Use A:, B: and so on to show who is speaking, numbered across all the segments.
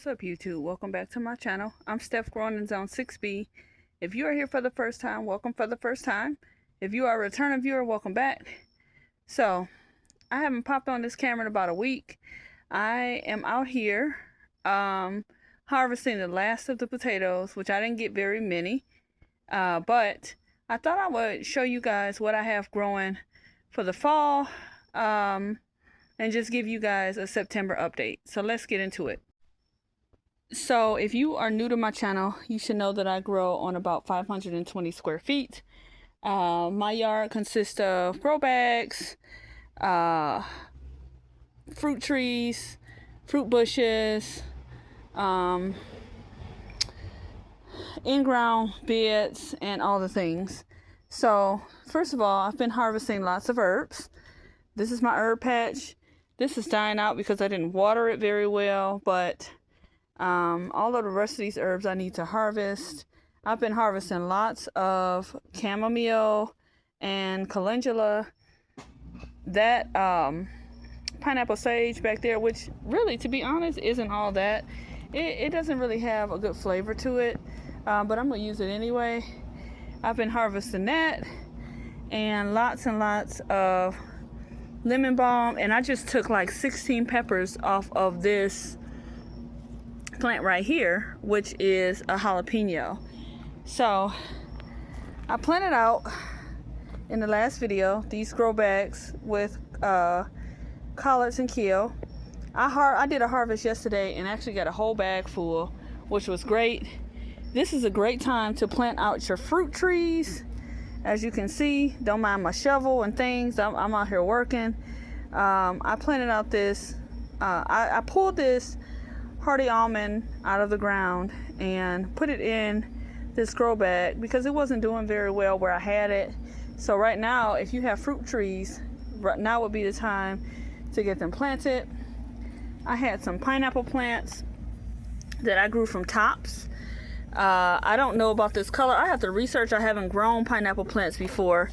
A: What's up, YouTube? Welcome back to my channel. I'm Steph, growing in Zone 6B. If you are here for the first time, welcome for the first time. If you are a returning viewer, welcome back. So, I haven't popped on this camera in about a week. I am out here harvesting the last of the potatoes, which I didn't get very many. But I thought I would show you guys what I have growing for the fall and just give you guys a September update. So let's get into it. So if you are new to my channel, you should know that I grow on about 520 square feet. My yard consists of grow bags, fruit trees, fruit bushes, in-ground beds, and all the things. So first of all, I've been harvesting lots of herbs. This is my herb patch. This is dying out because I didn't water it very well, but all of the rest of these herbs I need to harvest. I've been harvesting lots of chamomile and calendula. That pineapple sage back there, which really, to be honest, isn't all that. It doesn't really have a good flavor to it, but I'm going to use it anyway. I've been harvesting that and lots of lemon balm, and I just took like 16 peppers off of this plant right here, which is a jalapeno. So I planted out in the last video these grow bags with collards and kale. I did a harvest yesterday and actually got a whole bag full, which was great. This is a great time to plant out your fruit trees. As you can see, don't mind my shovel and things. I'm out here working. I planted out this I pulled this hardy almond out of the ground and put it in this grow bag because it wasn't doing very well where I had it. So right now, if you have fruit trees, right now would be the time to get them planted. I had some pineapple plants that I grew from tops. I don't know about this color. I have to research. I haven't grown pineapple plants before.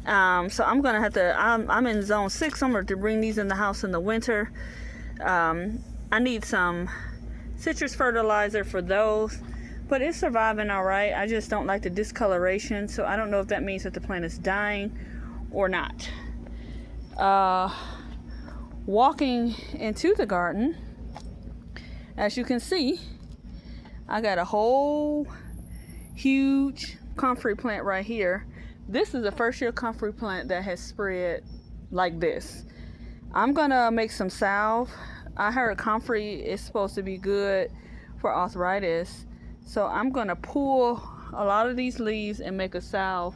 A: So I'm gonna have to, I'm in zone 6. I'm gonna have to bring these in the house in the winter. I need some citrus fertilizer for those, but it's surviving all right. I just don't like the discoloration, so I don't know if that means that the plant is dying or not. Walking into the garden, as you can see, I got a whole huge comfrey plant right here. This is a first year comfrey plant that has spread like this. I'm gonna make some salve. I heard comfrey is supposed to be good for arthritis. So I'm gonna pull a lot of these leaves and make a salve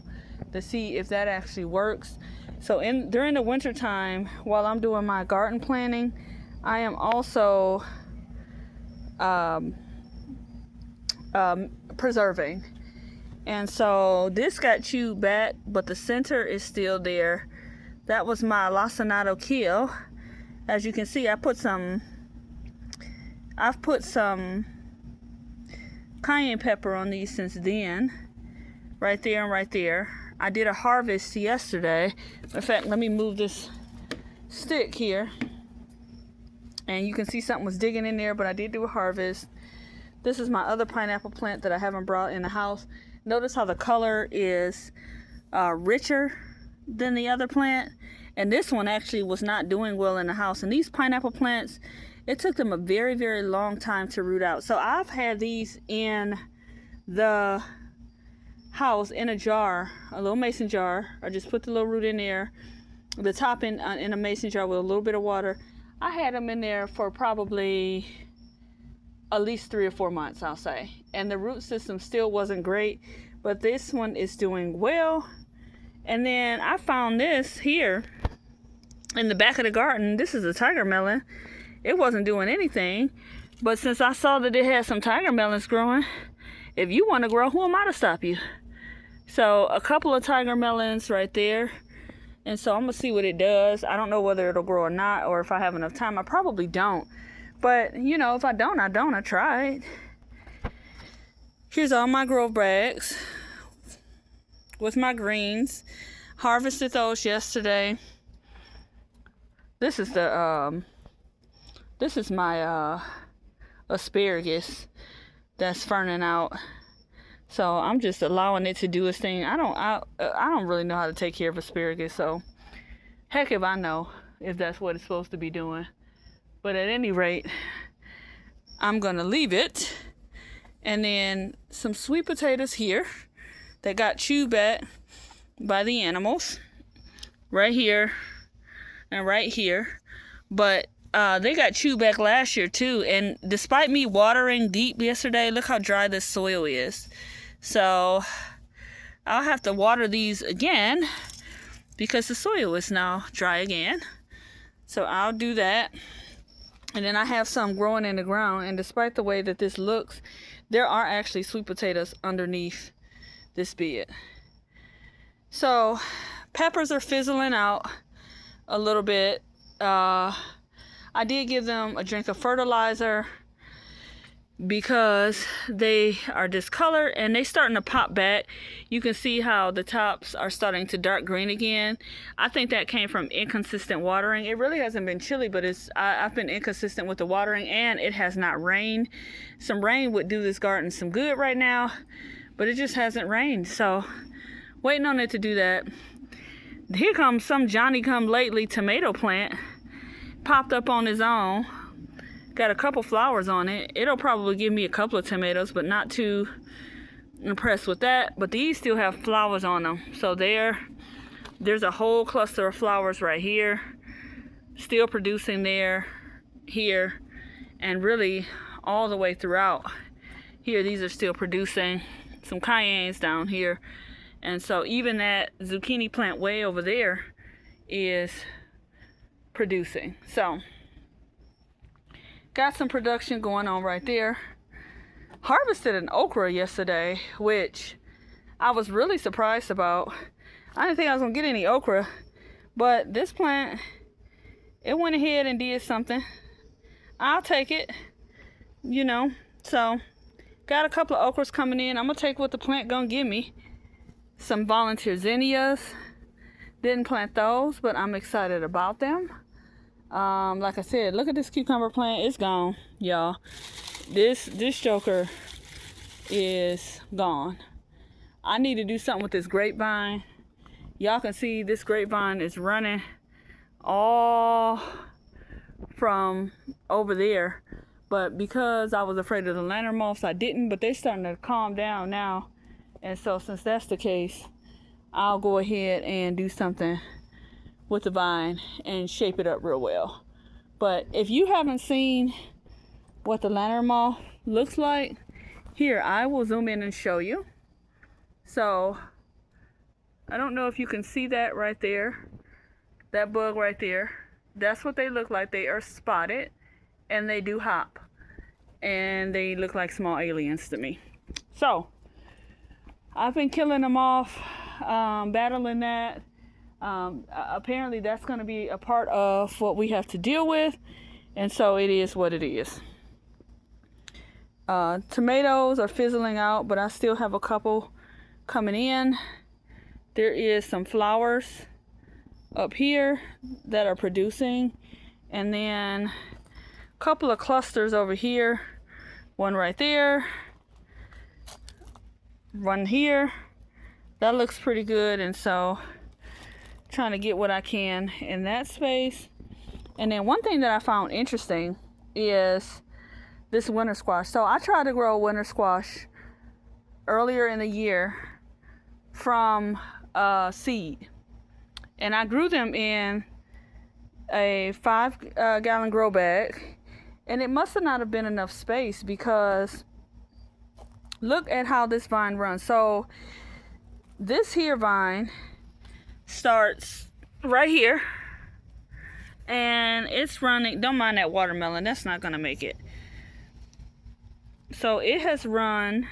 A: to see if that actually works. So during the winter time, while I'm doing my garden planting, I am also preserving. And so this got chewed back, but the center is still there. That was my lacinato kale. As you can see, I've put some cayenne pepper on these since then. Right there and right there. I did a harvest yesterday. In fact, let me move this stick here. And you can see something was digging in there, but I did do a harvest. This is my other pineapple plant that I haven't brought in the house. Notice how the color is richer than the other plant. And this one actually was not doing well in the house. And these pineapple plants, it took them a very, very long time to root out. So I've had these in the house in a jar, a little mason jar. I just put the little root in there, the top in a mason jar with a little bit of water. I had them in there for probably at least 3 or 4 months, I'll say. And the root system still wasn't great, but this one is doing well. And then I found this here in the back of the garden. This is a tiger melon. It wasn't doing anything, but since I saw that it had some tiger melons growing, if you want to grow, who am I to stop you? So a couple of tiger melons right there. And so I'm gonna see what it does. I don't know whether it'll grow or not, or if I have enough time. I probably don't, but you know, if I don't, I don't. I tried. Here's all my grow bags with my greens. Harvested those yesterday. This is my asparagus that's ferning out. So I'm just allowing it to do its thing. I don't really know how to take care of asparagus, so heck if I know if that's what it's supposed to be doing. But at any rate, I'm gonna leave it. And then some sweet potatoes here that got chewed at by the animals, right here and right here. But they got chewed back last year too, and despite me watering deep yesterday, look how dry this soil is. So I'll have to water these again because the soil is now dry again. So I'll do that. And then I have some growing in the ground, and despite the way that this looks, there are actually sweet potatoes underneath this bed. So peppers are fizzling out a little bit. I did give them a drink of fertilizer because they are discolored and they starting to pop back. You can see how the tops are starting to dark green again. I think that came from inconsistent watering. It really hasn't been chilly, but I've been inconsistent with the watering, and it has not rained. Some rain would do this garden some good right now, but it just hasn't rained. So waiting on it to do that. Here comes some Johnny come lately tomato plant. Popped up on his own. Got a couple flowers on it. It'll probably give me a couple of tomatoes, but not too impressed with that. But these still have flowers on them. So there's a whole cluster of flowers right here. Still producing there, here, and really all the way throughout. Here, these are still producing. Some cayennes down here. And so even that zucchini plant way over there is producing. So got some production going on right there. Harvested an okra yesterday, which I was really surprised about. I didn't think I was gonna get any okra, but this plant, it went ahead and did something. I'll take it, you know. So got a couple of okras coming in. I'm gonna take what the plant gonna give me. Some volunteer zinnias. Didn't plant those, but I'm excited about them. Like I said, look at this cucumber plant. It's gone, y'all. This joker is gone. I need to do something with this grapevine. Y'all can see this grapevine is running all from over there. But because I was afraid of the lantern moths, I didn't. But they're starting to calm down now. And so since that's the case, I'll go ahead and do something with the vine and shape it up real well. But if you haven't seen what the lantern moth looks like, here, I will zoom in and show you. So I don't know if you can see that right there, that bug right there. That's what they look like. They are spotted and they do hop, and they look like small aliens to me. So I've been killing them off, battling that. Apparently that's going to be a part of what we have to deal with, and so it is what it is. Tomatoes are fizzling out, but I still have a couple coming in. There is some flowers up here that are producing, and then a couple of clusters over here. One right there, one here. That looks pretty good, and so trying to get what I can in that space. And then one thing that I found interesting is this winter squash. So I tried to grow winter squash earlier in the year from seed, and I grew them in a 5-gallon grow bag, and it must have not have been enough space because look at how this vine runs. So this here vine starts right here, and it's running. Don't mind that watermelon, that's not gonna make it. So it has run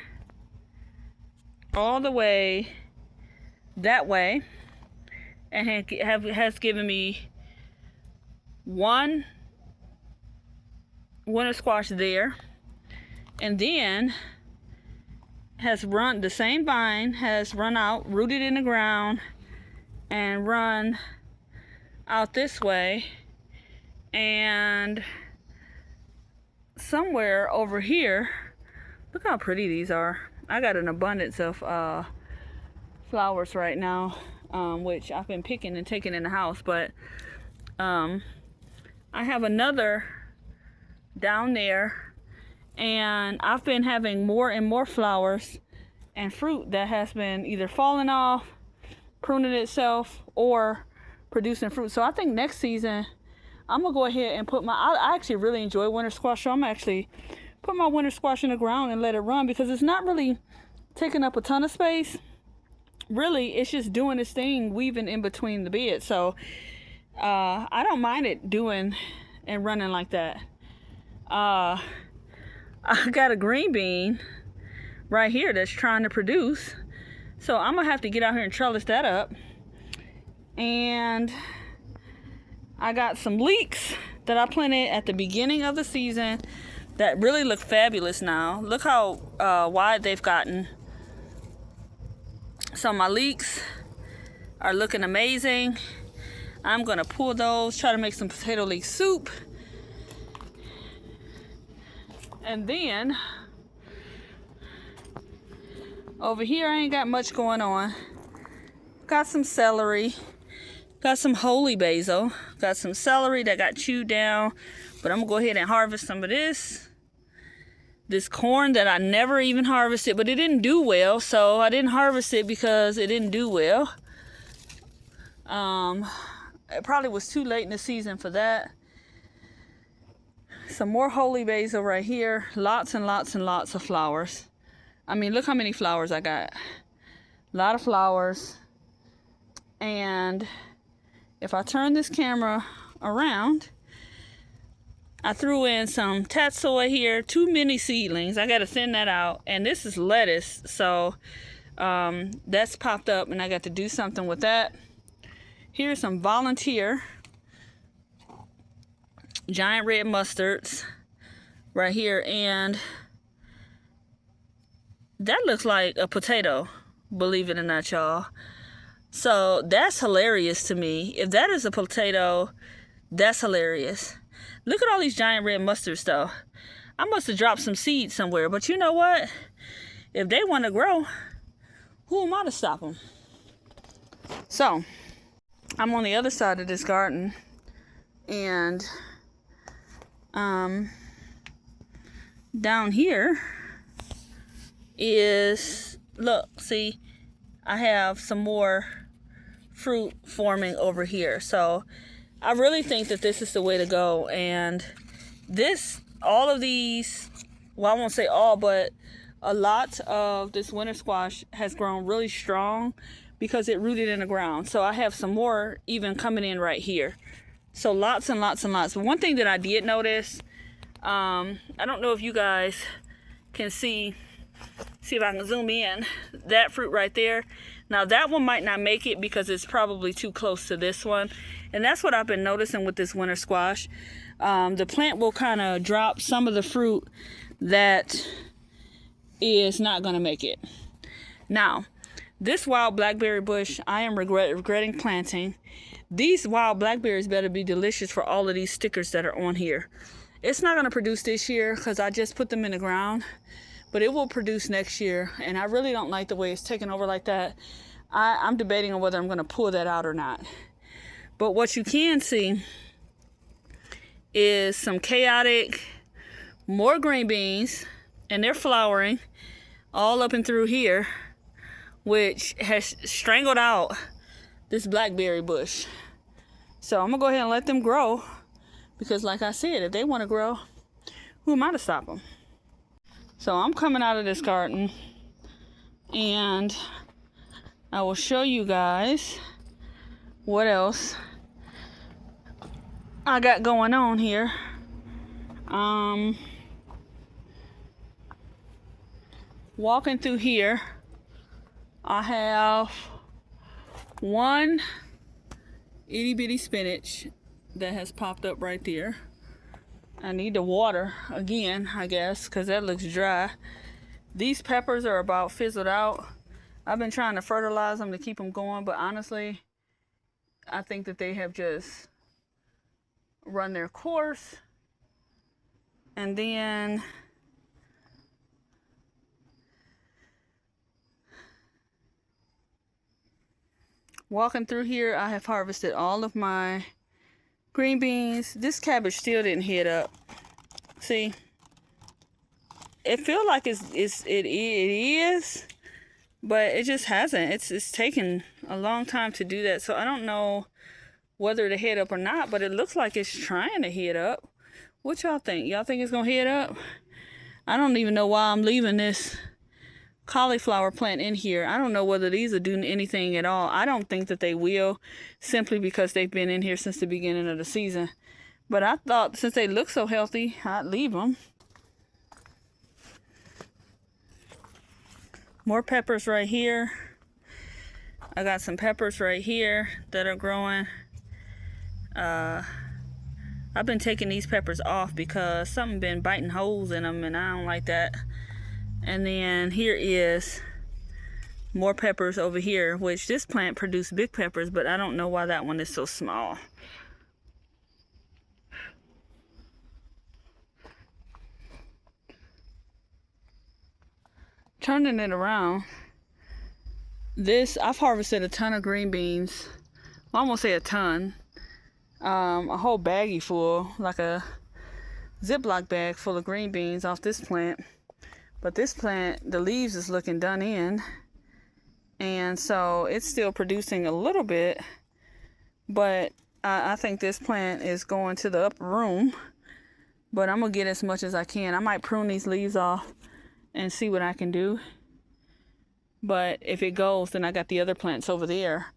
A: all the way that way, and has given me one winter squash there, and then has run, the same vine has run out, rooted in the ground, and run out this way and somewhere over here, look how pretty these are. I got an abundance of flowers right now, which I've been picking and taking in the house, but I have another down there, and I've been having more and more flowers and fruit that has been either falling off, pruning itself, or producing fruit. So I think next season I'm gonna go ahead and put I actually really enjoy winter squash, so I'm actually put my winter squash in the ground and let it run, because it's not really taking up a ton of space. Really, it's just doing its thing, weaving in between the beds. So I don't mind it doing and running like that. I got a green bean right here that's trying to produce, so I'm gonna have to get out here and trellis that up. And I got some leeks that I planted at the beginning of the season that really look fabulous now. Look how wide they've gotten. So my leeks are looking amazing. I'm gonna pull those, try to make some potato leek soup. And then over here I ain't got much going on. Got some celery, got some holy basil, got some celery that got chewed down, but I'm gonna go ahead and harvest some of this corn that I never even harvested, but it didn't do well, so I didn't harvest it because it didn't do well. It probably was too late in the season for that. Some more holy basil right here. Lots and lots and lots of flowers. I mean, look how many flowers I got. A lot of flowers. And if I turn this camera around, I threw in some tatsoi here, 2 mini seedlings. I got to thin that out. And this is lettuce, so that's popped up, and I got to do something with that. Here's some volunteer giant red mustards right here, and that looks like a potato, believe it or not, y'all. So that's hilarious to me. If that is a potato, that's hilarious. Look at all these giant red mustards though. I must have dropped some seeds somewhere, but you know what? If they want to grow, who am I to stop them? So I'm on the other side of this garden, and down here is, look, see, I have some more fruit forming over here. So I really think that this is the way to go. And all of these, well, I won't say all, but a lot of this winter squash has grown really strong because it rooted in the ground. So I have some more even coming in right here. So lots and lots and lots. But one thing that I did notice, I don't know if you guys can see if I can zoom in, that fruit right there. Now that one might not make it because it's probably too close to this one. And that's what I've been noticing with this winter squash. The plant will kind of drop some of the fruit that is not going to make it. Now, this wild blackberry bush, I am regretting planting. These wild blackberries better be delicious for all of these stickers that are on here. It's not going to produce this year because I just put them in the ground, but it will produce next year. And I really don't like the way it's taken over like that. I'm debating on whether I'm going to pull that out or not. But what you can see is some chaotic, more green beans, and they're flowering all up and through here, which has strangled out this blackberry bush. So I'm gonna go ahead and let them grow, because like I said, if they want to grow, who am I to stop them? So I'm coming out of this garden, and I will show you guys what else I got going on here. Walking through here, I have one itty bitty spinach that has popped up right there. I need to water again, I guess, because that looks dry. These peppers are about fizzled out. I've been trying to fertilize them to keep them going, but honestly, I think that they have just run their course. And then walking through here, I have harvested all of my green beans. This cabbage still didn't hit up. See, it feels like it is, but it just hasn't. It's taken a long time to do that. So I don't know whether to hit up or not, but it looks like it's trying to hit up. What y'all think? Y'all think it's gonna hit up? I don't even know why I'm leaving this cauliflower plant in here. I don't know whether these are doing anything at all. I don't think that they will, simply because they've been in here since the beginning of the season. But I thought since they look so healthy, I'd leave them. More peppers right here. I got some peppers right here that are growing. I've been taking these peppers off because something been biting holes in them and I don't like that. And then here is more peppers over here, which this plant produced big peppers, but I don't know why that one is so small. Turning it around, I've harvested a ton of green beans. Well, I won't say a ton. A whole baggie full, like a Ziploc bag full of green beans off this plant. But this plant, the leaves is looking done in. And so it's still producing a little bit. But I think this plant is going to the upper room. But I'm going to get as much as I can. I might prune these leaves off and see what I can do. But if it goes, then I got the other plants over there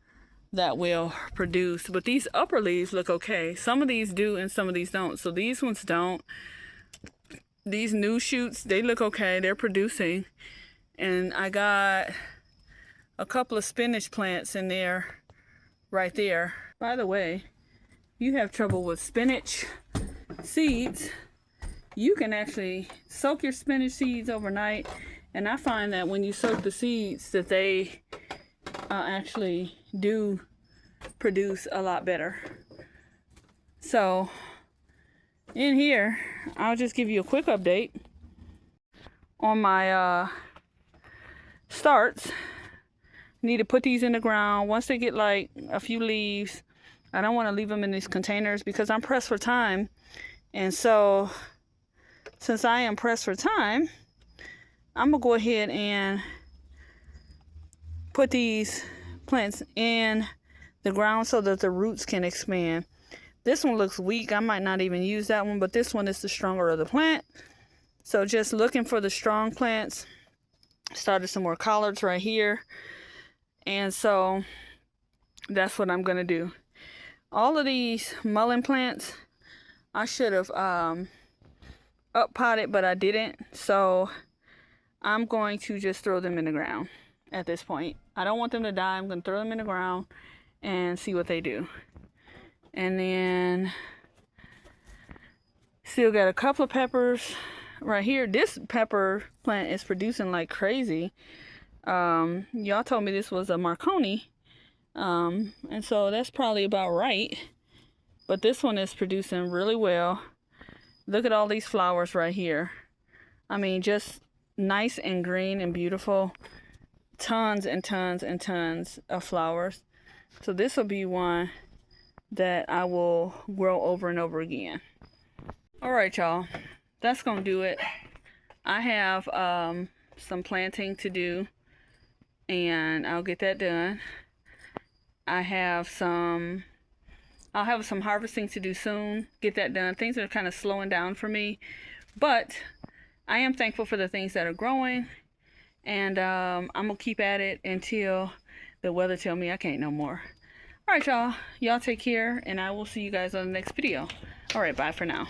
A: that will produce. But these upper leaves look okay. Some of these do and some of these don't. So these ones don't. These new shoots, they look okay. They're producing. And I got a couple of spinach plants in there, right there. By the way, you have trouble with spinach seeds, you can actually soak your spinach seeds overnight. And I find that when you soak the seeds, that they actually do produce a lot better. So in here, I'll just give you a quick update on my starts. Need to put these in the ground. Once they get like a few leaves, I don't want to leave them in these containers because I'm pressed for time. And so since I am pressed for time, I'm gonna go ahead and put these plants in the ground so that the roots can expand. This one looks weak. I might not even use that one, but this one is the stronger of the plant. So just looking for the strong plants. Started some more collards right here. And so that's what I'm gonna do. All of these mullein plants, I should have up potted, but I didn't. So I'm going to just throw them in the ground at this point. I don't want them to die. I'm going to throw them in the ground and see what they do. And then still got a couple of peppers right here. This pepper plant is producing like crazy. Y'all told me this was a Marconi. And so that's probably about right. But this one is producing really well. Look at all these flowers right here. I mean, just nice and green and beautiful. Tons and tons and tons of flowers. So this will be one that I will grow over and over again. All right, y'all. That's going to do it. I have some planting to do, and I'll get that done. I'll have some harvesting to do soon. Get that done. Things are kind of slowing down for me, but I am thankful for the things that are growing, and I'm gonna keep at it until the weather tell me I can't no more. All right, y'all take care, and I will see you guys on the next video. All right, bye for now.